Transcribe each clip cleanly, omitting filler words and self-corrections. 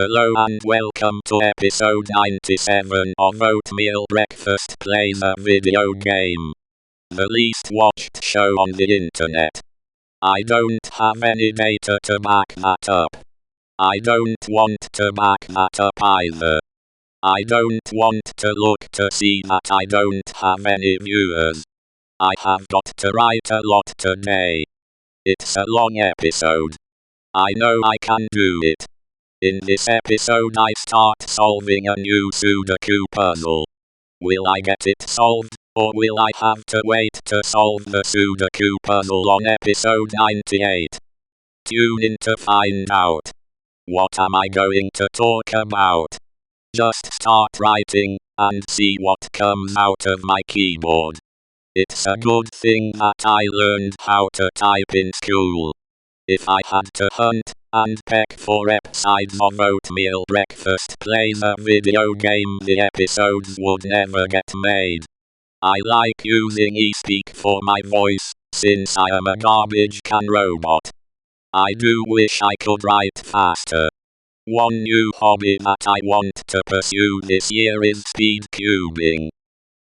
Hello and welcome to episode 97 of Oatmeal Breakfast Plays a Video Game. The least watched show on the internet. I don't have any data to back that up. I don't want to back that up either. I don't want to look to see that I don't have any viewers. I have got to write a lot today. It's a long episode. I know I can do it. In this episode I start solving a new ksudoku puzzle. Will I get it solved, or will I have to wait to solve the ksudoku puzzle on episode 98? Tune in to find out. What am I going to talk about? Just start writing, and see what comes out of my keyboard. It's a good thing that I learned how to type in school. If I had to hunt and peck for episodes of Oatmeal Breakfast Plays a Video Game, the episodes would never get made. I like using eSpeak for my voice, since I am a garbage can robot. I do wish I could write faster. One new hobby that I want to pursue this year is speed cubing.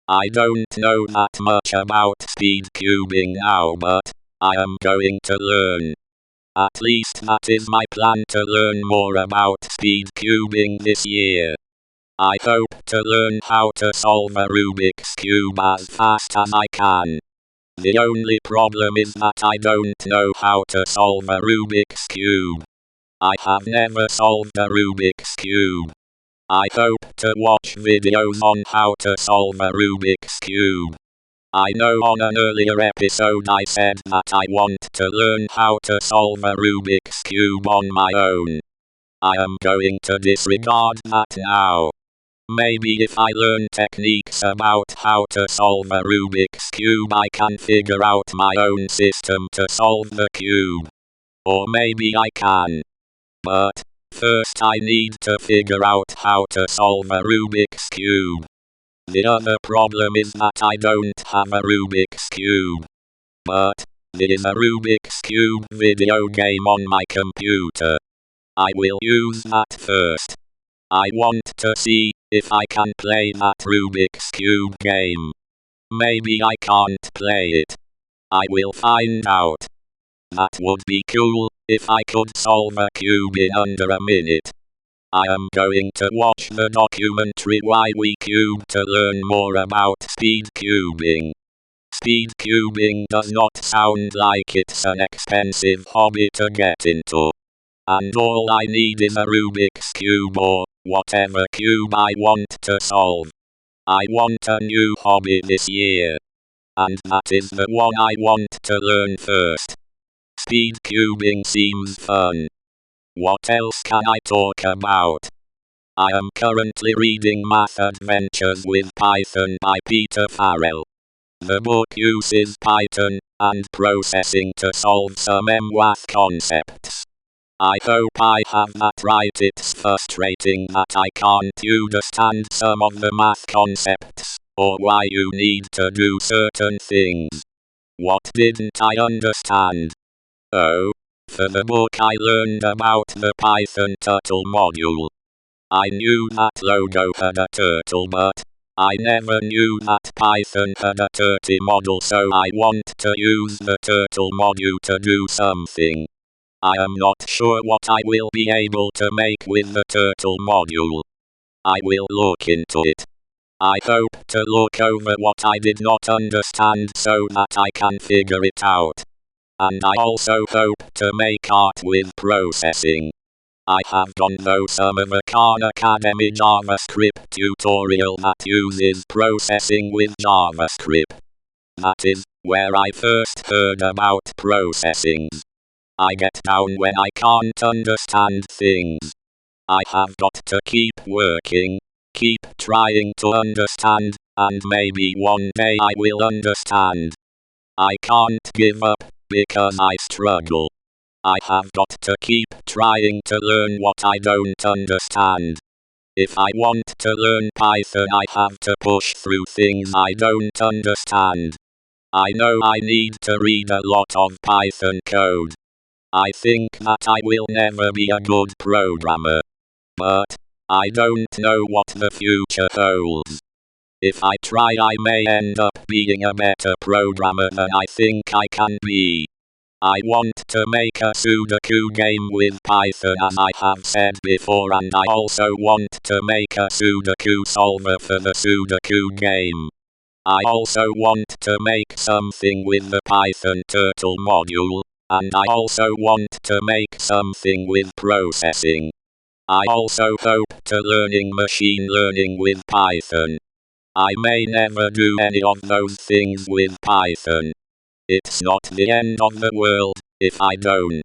I don't know that much about speed cubing now, but I am going to learn. At least that is my plan, to learn more about speed cubing this year. I hope to learn how to solve a Rubik's Cube as fast as I can. The only problem is that I don't know how to solve a Rubik's Cube. I have never solved a Rubik's Cube. I hope to watch videos on how to solve a Rubik's Cube. I know on an earlier episode I said that I want to learn how to solve a Rubik's Cube on my own. I am going to disregard that now. Maybe if I learn techniques about how to solve a Rubik's Cube I can figure out my own system to solve the cube. Or maybe I can. But first I need to figure out how to solve a Rubik's Cube. The other problem is that I don't have a Rubik's Cube. But there is a Rubik's Cube video game on my computer. I will use that first. I want to see if I can play that Rubik's Cube game. Maybe I can't play it. I will find out. That would be cool if I could solve a cube in under a minute. I am going to watch the documentary Why We Cube to learn more about speed cubing. Speed cubing does not sound like it's an expensive hobby to get into. And all I need is a Rubik's Cube or whatever cube I want to solve. I want a new hobby this year. And that is the one I want to learn first. Speed cubing seems fun. What else can I talk about? I am currently reading Math Adventures with Python by Peter Farrell. The book uses Python and processing to solve some math concepts. I hope I have that right. It's frustrating that I can't understand some of the math concepts, or why you need to do certain things. What didn't I understand? Oh, for the book I learned about the Python turtle module. I knew that logo had a turtle, but I never knew that Python had a turtle model, so I want to use the turtle module to do something. I am not sure what I will be able to make with the turtle module. I will look into it. I hope to look over what I did not understand so that I can figure it out. And I also hope to make art with processing. I have gone through some of a Khan Academy JavaScript tutorial that uses processing with JavaScript. That is where I first heard about processing. I get down when I can't understand things. I have got to keep working, keep trying to understand, and maybe one day I will understand. I can't give up, because I struggle. I have got to keep trying to learn what I don't understand. If I want to learn Python I have to push through things I don't understand. I know I need to read a lot of Python code. I think that I will never be a good programmer. But I don't know what the future holds. If I try, I may end up being a better programmer than I think I can be. I want to make a ksudoku game with Python, as I have said before, and I also want to make a ksudoku solver for the ksudoku game. I also want to make something with the Python turtle module, and I also want to make something with processing. I also hope to learning machine learning with Python. I may never do any of those things with Python. It's not the end of the world if I don't.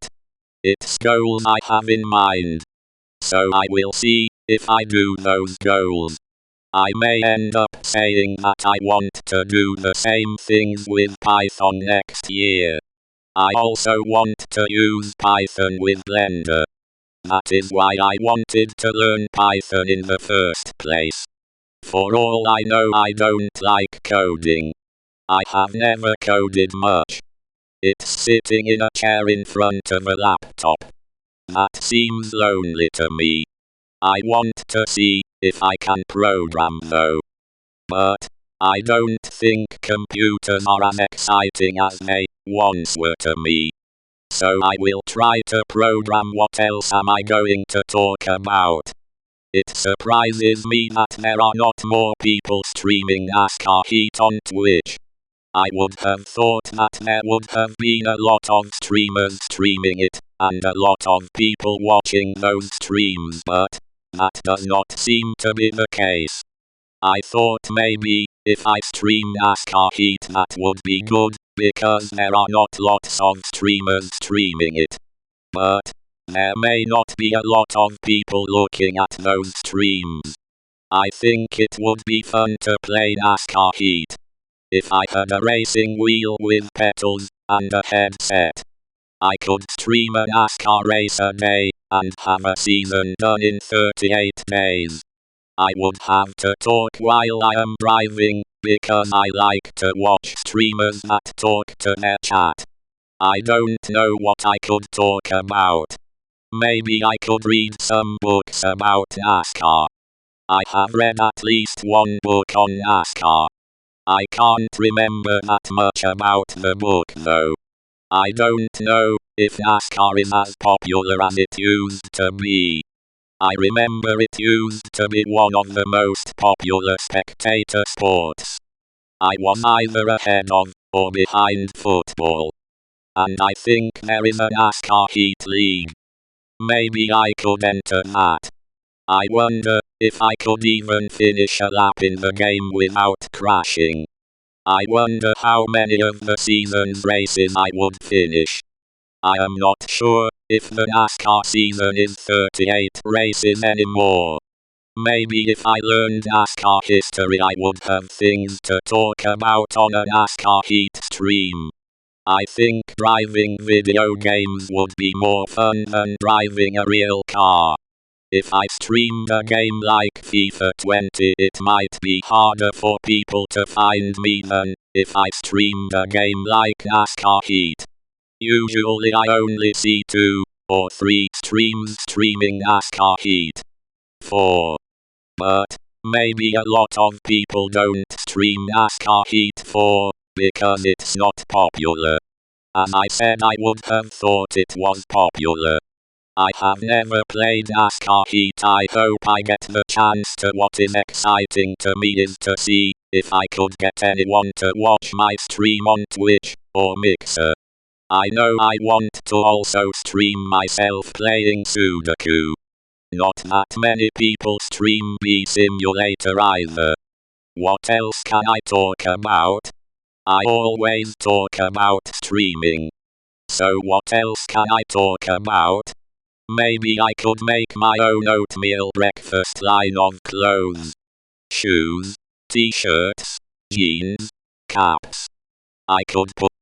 It's goals I have in mind. So I will see if I do those goals. I may end up saying that I want to do the same things with Python next year. I also want to use Python with Blender. That is why I wanted to learn Python in the first place. For all I know, I don't like coding. I have never coded much. It's sitting in a chair in front of a laptop. That seems lonely to me. I want to see if I can program though. But I don't think computers are as exciting as they once were to me. So I will try to program. What else am I going to talk about? It surprises me that there are not more people streaming NASCAR Heat on Twitch. I would have thought that there would have been a lot of streamers streaming it, and a lot of people watching those streams, but that does not seem to be the case. I thought maybe if I stream NASCAR Heat that would be good, because there are not lots of streamers streaming it. But there may not be a lot of people looking at those streams. I think it would be fun to play NASCAR Heat. If I had a racing wheel with pedals and a headset, I could stream a NASCAR race a day and have a season done in 38 days. I would have to talk while I am driving, because I like to watch streamers that talk to their chat. I don't know what I could talk about. Maybe I could read some books about NASCAR. I have read at least one book on NASCAR. I can't remember that much about the book though. I don't know if NASCAR is as popular as it used to be. I remember it used to be one of the most popular spectator sports. I was either ahead of or behind football. And I think there is a NASCAR Heat League. Maybe I could enter that. I wonder if I could even finish a lap in the game without crashing. I wonder how many of the season's races I would finish. I am not sure if the NASCAR season is 38 races anymore. Maybe if I learned NASCAR history I would have things to talk about on a NASCAR Heat stream. I think driving video games would be more fun than driving a real car. If I streamed a game like FIFA 20, it might be harder for people to find me than if I streamed a game like NASCAR Heat. Usually I only see 2 or 3 streams streaming NASCAR Heat. 4. But maybe a lot of people don't stream NASCAR Heat 4 because it's not popular. As I said, I would have thought it was popular. I have never played NASCAR Heat. I hope I get the chance to. What is exciting to me is to see if I could get anyone to watch my stream on Twitch or Mixer. I know I want to also stream myself playing ksudoku. Not that many people stream Bee Simulator either. What else can I talk about? I always talk about streaming. So what else can I talk about? Maybe I could make my own oatmeal breakfast line of clothes, shoes, t-shirts, jeans, caps. I could put